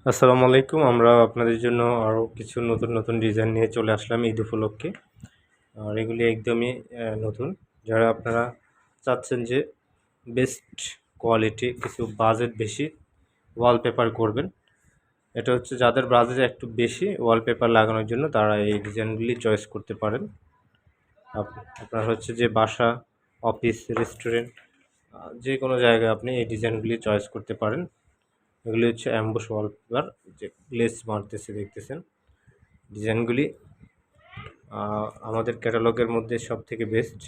আসসালামু আলাইকুম। আমরা আপনাদের জন্য আরও কিছু নতুন নতুন ডিজাইন নিয়ে চলে আসলাম ঈদ উপলক্ষে। আর এগুলি একদমই নতুন। যারা আপনারা চাচ্ছেন যে বেস্ট কোয়ালিটি কিছু বাজেট বেশি ওয়ালপেপার করবেন, এটা হচ্ছে যাদের বাজেট একটু বেশি ওয়ালপেপার লাগানোর জন্য তারা এই ডিজাইনগুলি চয়েস করতে পারেন। আপনার হচ্ছে যে বাসা, অফিস, রেস্টুরেন্ট যে কোনো জায়গায় আপনি এই ডিজাইনগুলি চয়েস করতে পারেন। এগুলি হচ্ছে অ্যাম্বুশ ওয়ালপেপার, যে গ্লেজ মারতেছে দেখতেছেন। ডিজাইনগুলি আমাদের ক্যাটালগের মধ্যে সব থেকে বেস্ট।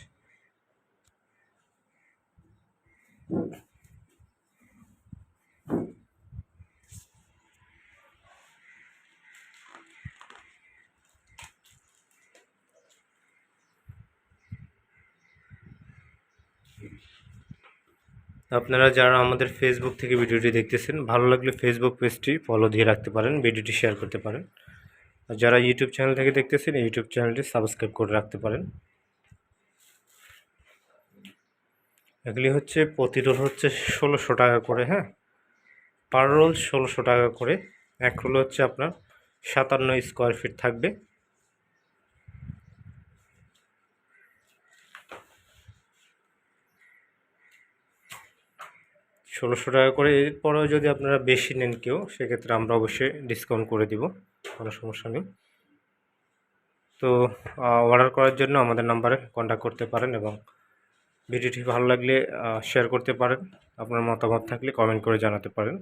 আপনারা যারা আমাদের ফেসবুক থেকে ভিডিওটি দেখতেছেন, ভালো লাগলে ফেসবুক পেজটি ফলো দিয়ে রাখতে পারেন, ভিডিওটি শেয়ার করতে পারেন। আর যারা ইউটিউব চ্যানেল থেকে দেখতেছেন, ইউটিউব চ্যানেলটি সাবস্ক্রাইব করে রাখতে পারেন। এগুলি হচ্ছে প্রতি রোল হচ্ছে 1600 টাকা করে, হ্যাঁ, পার রোল 1600 টাকা করে। এক রোল হচ্ছে আপনার 57 স্কোয়ার ফিট থাকবে। ষোলোশো টাকা করে। এরপরেও যদি আপনারা বেশি নেন কেউ, সেক্ষেত্রে আমরা অবশ্যই ডিসকাউন্ট করে দিব, কোনো সমস্যা নেই। তো অর্ডার করার জন্য আমাদের নাম্বারে কন্ট্যাক্ট করতে পারেন এবং ভিডিওটি ভালো লাগলে শেয়ার করতে পারেন। আপনার মতামত থাকলে কমেন্ট করে জানাতে পারেন।